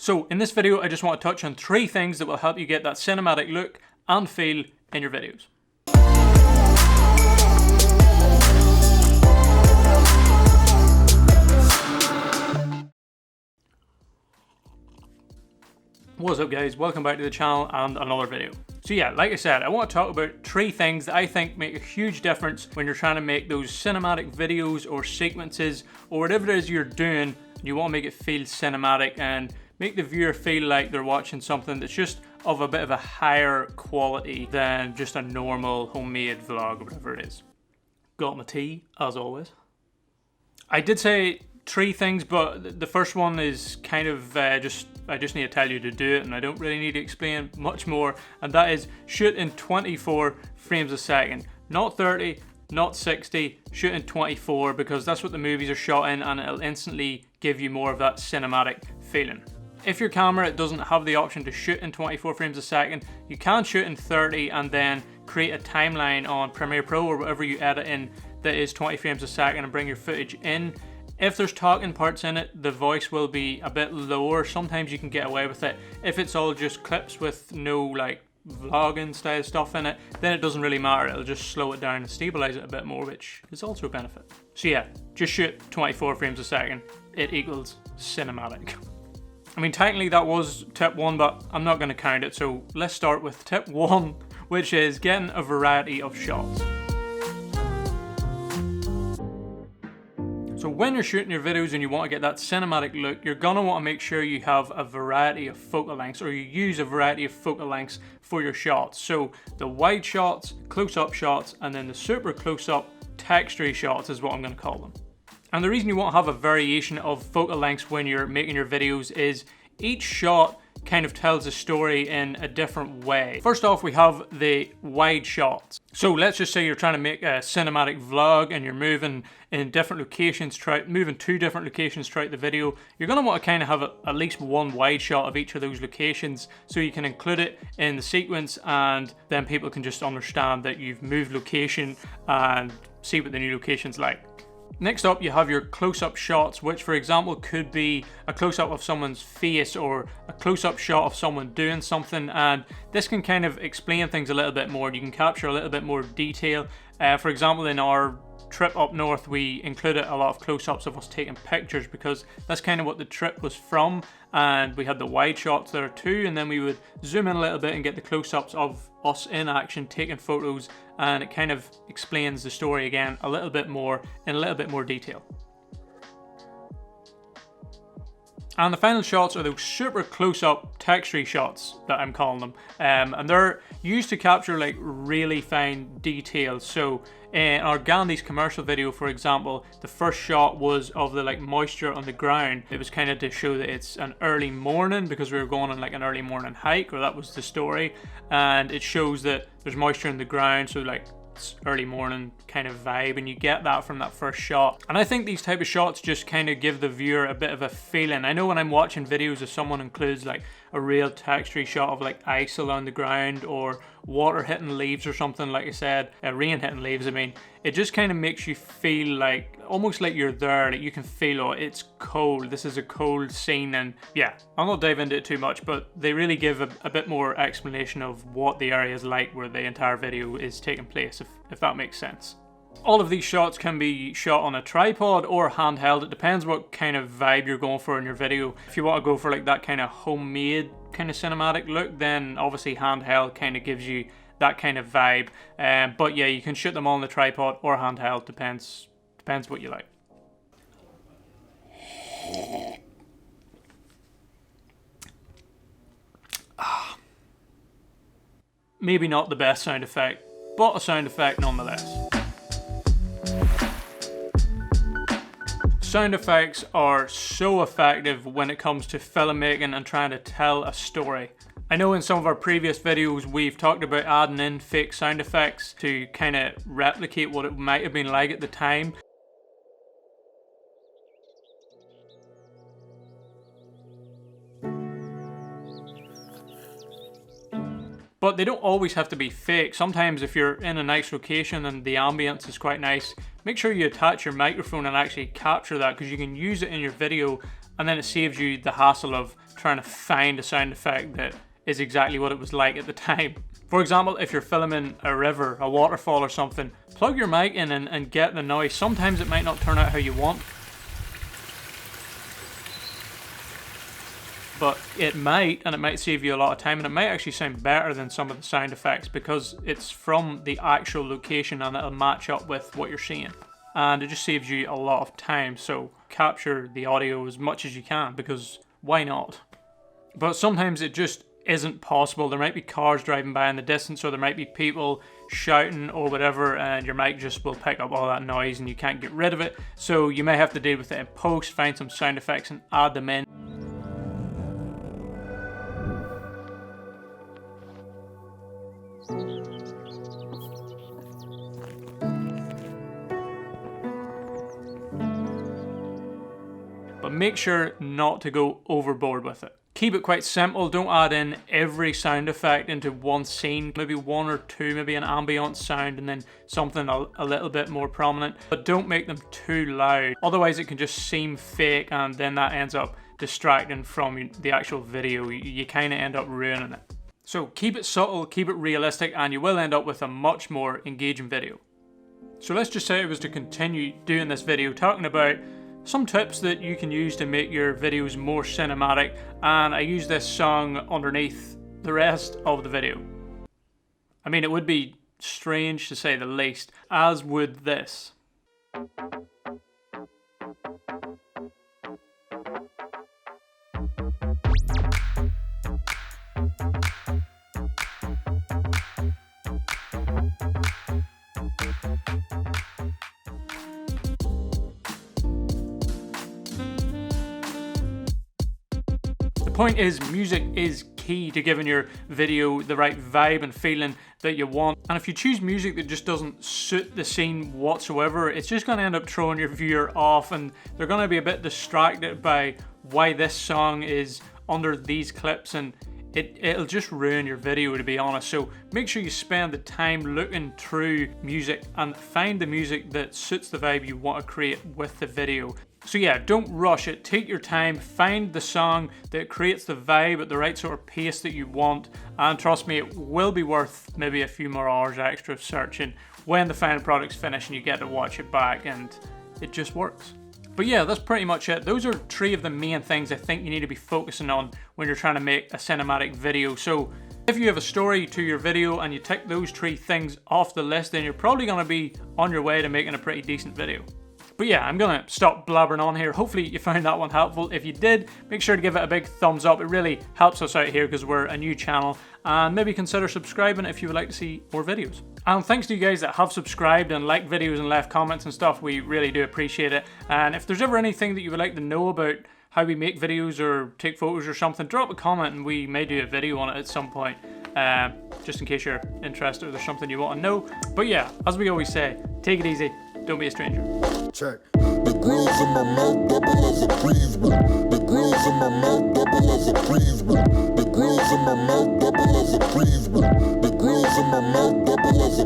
So in this video, I just want to touch on 3 things that will help you get that cinematic look and feel in your videos. What's up guys, welcome back to the channel and another video. So yeah, like I said, I want to talk about 3 things that I think make a huge difference when you're trying to make those cinematic videos or sequences or whatever it is you're doing. You want to make it feel cinematic and make the viewer feel like they're watching something that's just of a bit of a higher quality than just a normal homemade vlog or whatever it is. Got my tea, as always. I did say 3 things, but the first one is kind of I just need to tell you to do it, and I don't really need to explain much more, and that is shoot in 24 frames a second. Not 30, not 60, shoot in 24, because that's what the movies are shot in, and it'll instantly give you more of that cinematic feeling. If your camera doesn't have the option to shoot in 24 frames a second, you can shoot in 30 and then create a timeline on Premiere Pro or whatever you edit in that is 20 frames a second and bring your footage in. If there's talking parts in it, the voice will be a bit lower. Sometimes you can get away with it. If it's all just clips with no like vlogging style stuff in it, then it doesn't really matter. It'll just slow it down and stabilize it a bit more, which is also a benefit. So yeah, just shoot 24 frames a second. It equals cinematic. I mean, technically that was tip 1, but I'm not going to count it. So let's start with tip 1, which is getting a variety of shots. So when you're shooting your videos and you want to get that cinematic look, you're going to want to make sure you have a variety of focal lengths, or you use a variety of focal lengths for your shots. So the wide shots, close-up shots, and then the super close-up texture shots is what I'm going to call them. And the reason you want to have a variation of focal lengths when you're making your videos is each shot kind of tells a story in a different way. First off, we have the wide shots. So let's just say you're trying to make a cinematic vlog and you're moving in different locations, moving to different locations throughout the video. You're going to want to kind of have at least one wide shot of each of those locations so you can include it in the sequence, and then people can just understand that you've moved location and see what the new location's like. Next up, you have your close-up shots, which for example could be a close-up of someone's face or a close-up shot of someone doing something, and this can kind of explain things a little bit more. You can capture a little bit more detail. For example, in our trip up north, we included a lot of close-ups of us taking pictures because that's kind of what the trip was from, and we had the wide shots there too, and then we would zoom in a little bit and get the close-ups of us in action taking photos, and it kind of explains the story again a little bit more in a little bit more detail. And the final shots are those super close-up texture shots that I'm calling them, and they're used to capture like really fine detail. So in our Gandhi's commercial video, for example, the first shot was of the like moisture on the ground. It was kind of to show that it's an early morning because we were going on like an early morning hike, or that was the story, and it shows that there's moisture in the ground, so like it's early morning kind of vibe, and you get that from that first shot. And I think these type of shots just kind of give the viewer a bit of a feeling. I know when I'm watching videos, if someone includes like a real texture shot of like ice along the ground or water hitting leaves or something, like I said, rain hitting leaves, I mean, it just kind of makes you feel like almost like you're there, like you can feel, oh, it's cold, this is a cold scene. And yeah, I'll not dive into it too much, but they really give a bit more explanation of what the area is like where the entire video is taking place, if that makes sense. All of these shots can be shot on a tripod or handheld. It depends what kind of vibe you're going for in your video. If you want to go for like that kind of homemade kind of cinematic look, then obviously handheld kind of gives you that kind of vibe. But yeah, you can shoot them all on the tripod or handheld, depends what you like. Maybe not the best sound effect, but a sound effect nonetheless. Sound effects are so effective when it comes to filmmaking and trying to tell a story. I know in some of our previous videos we've talked about adding in fake sound effects to kind of replicate what it might have been like at the time. But they don't always have to be fake. Sometimes if you're in a nice location and the ambience is quite nice, make sure you attach your microphone and actually capture that, because you can use it in your video and then it saves you the hassle of trying to find a sound effect that is exactly what it was like at the time. For example, if you're filming a river, a waterfall or something, plug your mic in and get the noise. Sometimes it might not turn out how you want, but it might, and it might save you a lot of time, and it might actually sound better than some of the sound effects because it's from the actual location and it'll match up with what you're seeing. And it just saves you a lot of time, so capture the audio as much as you can, because why not? But sometimes it just isn't possible. There might be cars driving by in the distance, or there might be people shouting or whatever, and your mic just will pick up all that noise and you can't get rid of it. So you may have to deal with it in post, find some sound effects and add them in. But make sure not to go overboard with it. Keep it quite simple. Don't add in every sound effect into one scene. Maybe one or two, maybe an ambient sound and then something a little bit more prominent. But don't make them too loud. Otherwise it can just seem fake, and then that ends up distracting from the actual video. You kind of end up ruining it. So keep it subtle, keep it realistic, and you will end up with a much more engaging video. So let's just say I was to continue doing this video talking about some tips that you can use to make your videos more cinematic, and I use this song underneath the rest of the video. I mean, it would be strange to say the least, as would this. The point is, music is key to giving your video the right vibe and feeling that you want. And if you choose music that just doesn't suit the scene whatsoever, it's just going to end up throwing your viewer off, and they're going to be a bit distracted by why this song is under these clips, and it'll just ruin your video, to be honest. So make sure you spend the time looking through music and find the music that suits the vibe you want to create with the video. So yeah, don't rush it, take your time, find the song that creates the vibe at the right sort of pace that you want, and trust me, it will be worth maybe a few more hours extra of searching when the final product's finished and you get to watch it back, and it just works. But yeah, that's pretty much it. Those are 3 of the main things I think you need to be focusing on when you're trying to make a cinematic video. So if you have a story to your video and you tick those 3 things off the list, then you're probably going to be on your way to making a pretty decent video. But yeah, I'm gonna stop blabbering on here. Hopefully you found that one helpful. If you did, make sure to give it a big thumbs up. It really helps us out here because we're a new channel. And maybe consider subscribing if you would like to see more videos. And thanks to you guys that have subscribed and liked videos and left comments and stuff. We really do appreciate it. And if there's ever anything that you would like to know about how we make videos or take photos or something, drop a comment and we may do a video on it at some point. Just in case you're interested or there's something you want to know. But yeah, as we always say, take it easy. Don't be a stranger. Check. The grills in my mouth double as a freeze. The grills in my mouth double as a freeze. The grills in my mouth double as a freeze. The grills in my mouth double as a